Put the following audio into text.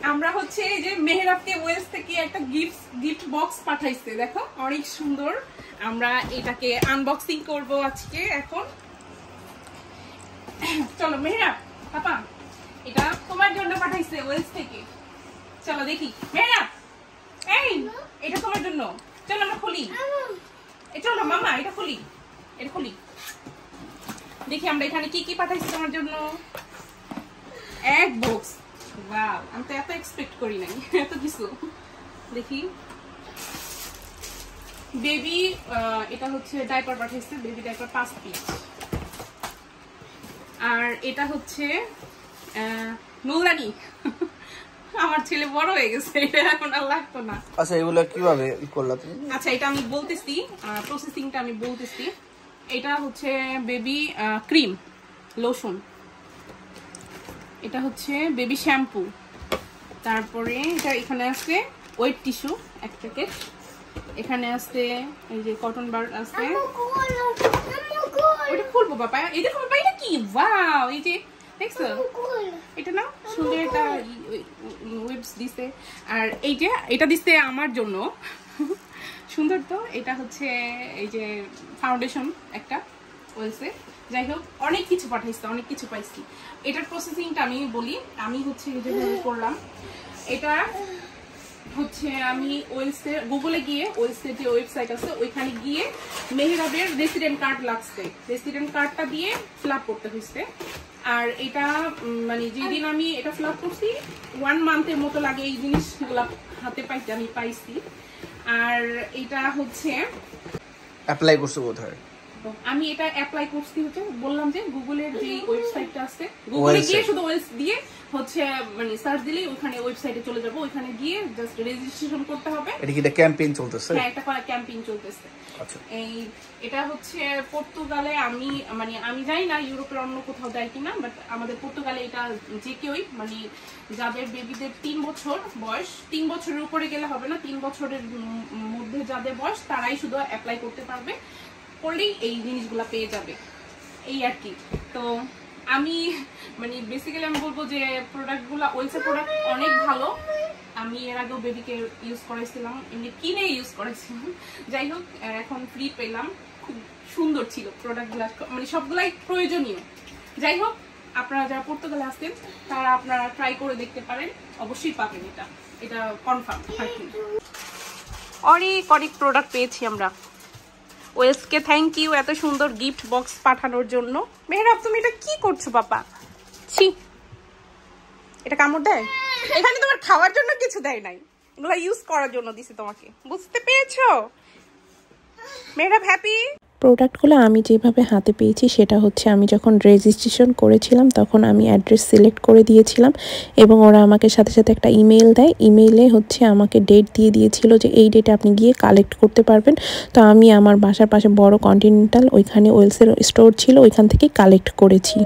আমরা হচ্ছে এই যে মেহরাবকে ওয়েলস থেকে একটা গিফট বক্স পাঠাইছে, দেখো অনেক সুন্দর। আমরা এটাকে আনবক্সিং করব আজকে। এখন চলো মেহরাব পাপা, এটা তোমার জন্য পাঠাইছে ওয়েলস থেকে। চলো দেখি মেহরাব, এই এটা তোমার জন্য। চলো আমরা খুলি, চলো মামা এটা খুলি, এটা খুলি, দেখি আমরা এখানে কি কি পাঠাইছি তোমার জন্য। এক বক্স, ওয়াও, আমি তো এত এক্সপেক্ট করি নাই এত কিছু। দেখি বেবি, এটা হচ্ছে ডাইপার পাঠাইছে, বেবি ডাইপার 5 পিস। আর এটা হচ্ছে নুলদানি, আমার ছেলে বড় হয়ে গেছে, এটা এখন আর লাগতো না। আচ্ছা এগুলো কিভাবে করলা তুমি? আচ্ছা এটা আমি বলতেছি, প্রসেসিংটা আমি বলতেছি। এটা হচ্ছে বেবি ক্রিম লোশন, এটা হচ্ছে বেবি শ্যাম্পু, তারপরে এটা এখানে আছে ওয়েট টিস্যু 1 প্যাকেট, এখানে আছে এই যে কটন বার আছে। ওটা খুলবো বাবা, এই দেখো বাবা এটা কি, ওয়াও, এই যে দেখছো এটা না সুন্দর একটা ওয়েবস দিছে। আর এইটা এটা দিছে আমার জন্য, সুন্দর তো। এটা হচ্ছে এই যে ফাউন্ডেশন একটা ওয়েলসে। যাই হোক অনেক কিছু পাঠাইছে, অনেক কিছু পাইছি। এটার প্রসেসিংটা আমি বলি, আমি হচ্ছে যেভাবে করলাম। এটা হচ্ছে আমি ওয়েলসে গুগলে গিয়ে, ওয়েলসের যে ওয়েবসাইট আছে ওইখানে গিয়ে মেহরাবের রেসিডেন্ট কার্ড লাগছে, রেসিডেন্ট কার্ডটা দিয়ে ফিল আপ করতে হয়েছে। আর এটা মানে যেদিন আমি এটা ফিল আপ করছি 1 মান্থের মতো লাগে এই জিনিসগুলো হাতে পাইতে আমি পাইছি। আর এটা হচ্ছে অ্যাপ্লাই করছো কোথায়? আমি এটা অ্যাপ্লাই করছি হচ্ছে বললাম যে গুগলের যে ওয়েবসাইটটা আছে, গুগলে গিয়ে শুধু ওয়েলস দিয়ে হচ্ছে মানে সার্চ দিলেই ওখানে ওয়েবসাইটে চলে যাব, ওখানে গিয়ে জাস্ট রেজিস্ট্রেশন করতে হবে। এটা কি ক্যাম্পেইন চলতেছে? হ্যাঁ একটা ক্যাম্পেইন চলতেছে। আচ্ছা এই এটা হচ্ছে পর্তুগালে, আমি মানে আমি জানি না ইউরোপের অন্য কোথাও দেয় কিনা, বাট আমাদের পর্তুগালে এটা যে কেউই মানে যাদের বেবিদের 3 বছর বয়স, 3 বছরের উপরে গেলে হবে না, 3 বছরের মধ্যে যাদের বয়স তারাই শুধু অ্যাপ্লাই করতে পারবে, করলেই এই জিনিসগুলো পেয়ে যাবে, এই আর কি। তো আমি মানে বেসিক্যালি আমি বলবো যে প্রোডাক্টগুলো ওয়েলসের প্রোডাক্ট অনেক ভালো। আমি এর আগেও বেবিকে ইউজ করেছিলাম, এমনি কিনে ইউজ করেছিলাম। যাই হোক এখন ফ্রি পেলাম, খুব সুন্দর ছিল প্রোডাক্টগুলো, মানে সবগুলাই প্রয়োজনীয়। যাই হোক আপনারা যারা পর্তুগালে আসতেন তারা আপনারা ট্রাই করে দেখতে পারেন, অবশ্যই পাবেন, এটা এটা কনফার্ম। অনেক অনেক প্রোডাক্ট পেয়েছি আমরা। ওয়েলসকে থ্যাংক ইউ এত সুন্দর গিফট বক্স পাঠানোর জন্য। মেহরাব তুমি এটা কি করছো বাবা? ছি, এটা কামড় দেয়? এখানে তোমার খাওয়ার জন্য কিছু দেয় নাই, এগুলো ইউজ করার জন্য দিছে তোমাকে, বুঝতে পেরেছো? মেহরাব হ্যাপি? প্রোডাক্টগুলো আমি যেভাবে হাতে পেয়েছি সেটা হচ্ছে আমি যখন রেজিস্ট্রেশন করেছিলাম তখন আমি অ্যাড্রেস সিলেক্ট করে দিয়েছিলাম এবং ওরা আমাকে সাথে সাথে একটা ইমেল দেয়। ইমেইলে হচ্ছে আমাকে ডেট দিয়ে দিয়েছিল যে এই ডেটে আপনি গিয়ে কালেক্ট করতে পারবেন। তো আমি আমার বাসার পাশে বড় কন্টিনেন্টাল ওইখানে ওয়েলসের স্টোর ছিল, ওইখান থেকেই কালেক্ট করেছি।